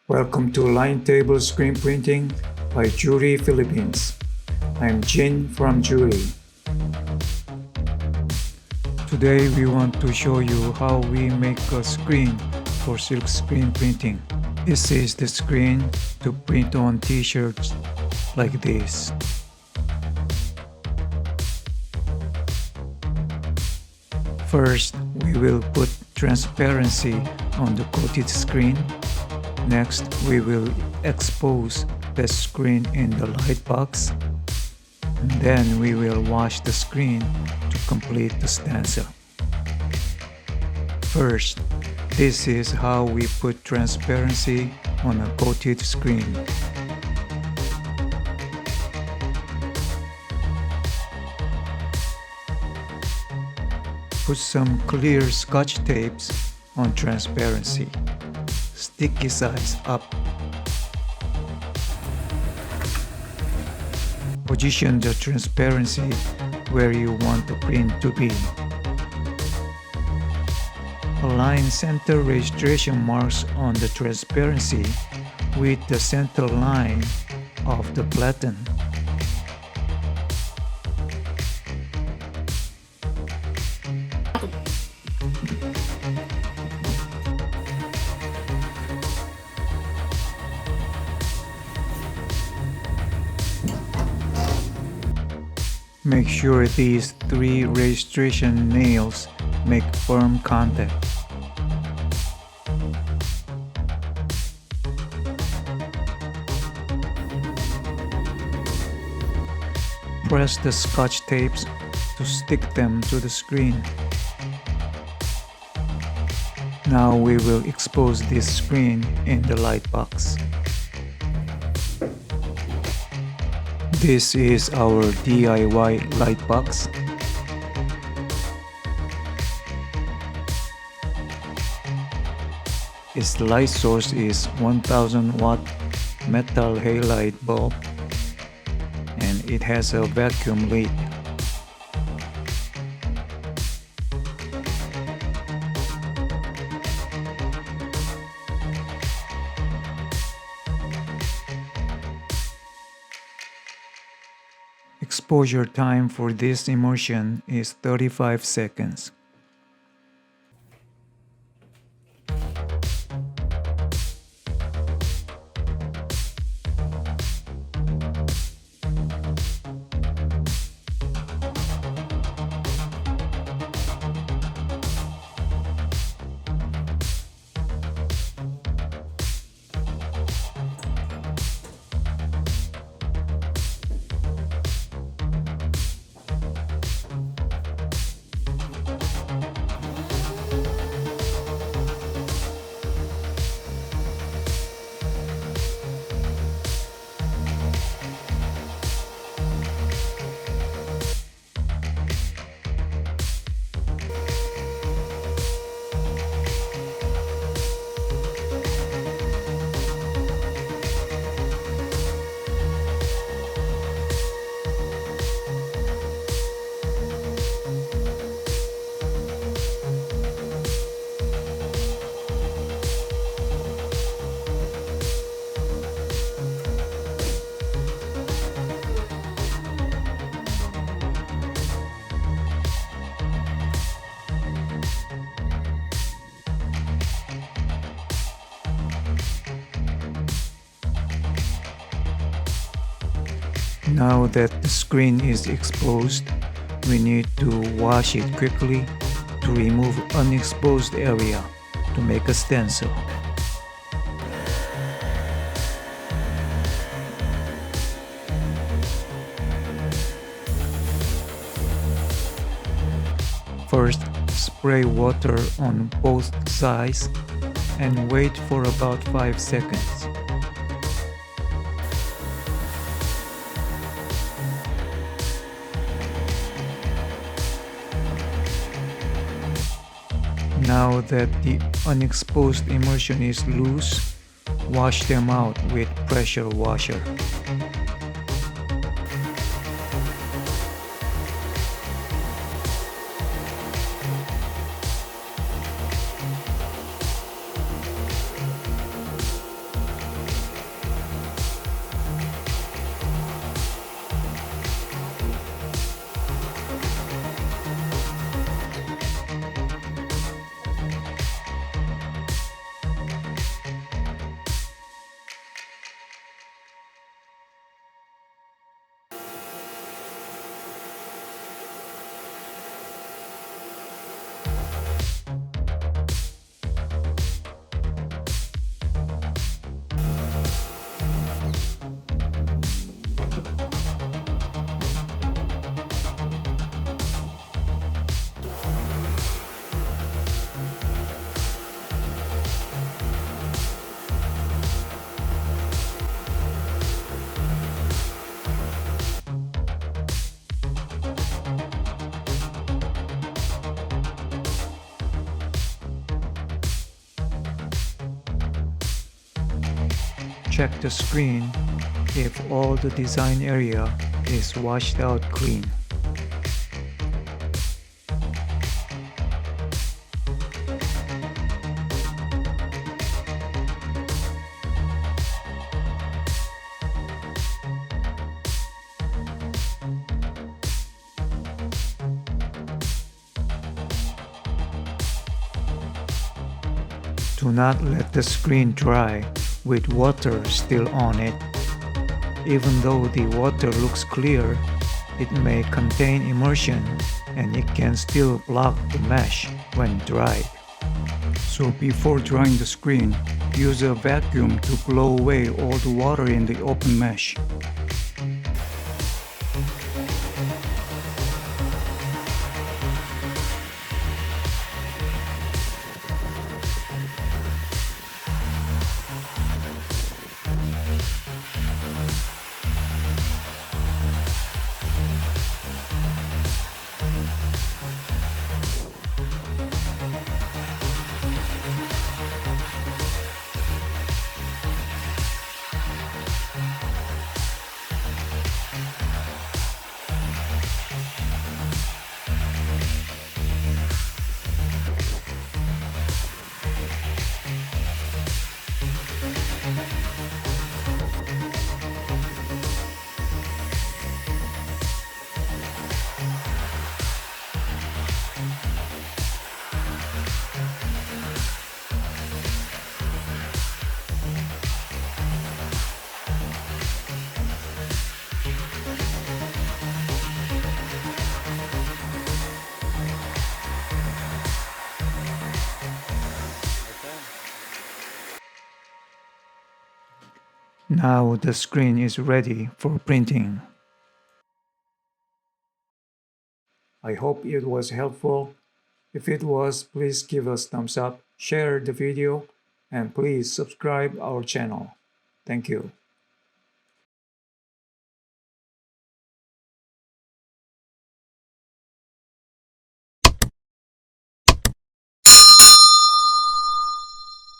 Welcome to Line Table Screen Printing by Jury Philippines. I'm Jin from Jury. Today we want to show you how we make a screen for silkscreen printing. This is the screen to print on t-shirts like this. First, we will put transparency on the coated screen. Next, we will expose the screen in the light box. And then we will wash the screen to complete the stencil. First, this is how we put transparency on a coated screen. Put some clear scotch tapes on transparency. Sticky sides up. Position the transparency where you want the print to be. Align center registration marks on the transparency with the center line of the platen. Make sure these 3 registration nails make firm contact. Press the scotch tapes to stick them to the screen. Now we will expose this screen in the light box. This is our DIY light box. Its light source is 1000 watt metal halide bulb and it has a vacuum lid. Exposure time for this immersion is 35 seconds. Now that the screen is exposed, we need to wash it quickly to remove unexposed area to make a stencil. First, spray water on both sides and wait for about 5 seconds. Now that the unexposed immersion is loose, wash them out with pressure washer. check the screen if all the design area is washed out clean. Do not let the screen dry with water still on it. Even though the water looks clear, it may contain emulsion and it can still block the mesh when dried. So before drying the screen, use a vacuum to blow away all the water in the open mesh. Now the screen is ready for printing. I hope it was helpful. If it was, please give us thumbs up, share the video, and please subscribe our channel. Thank you.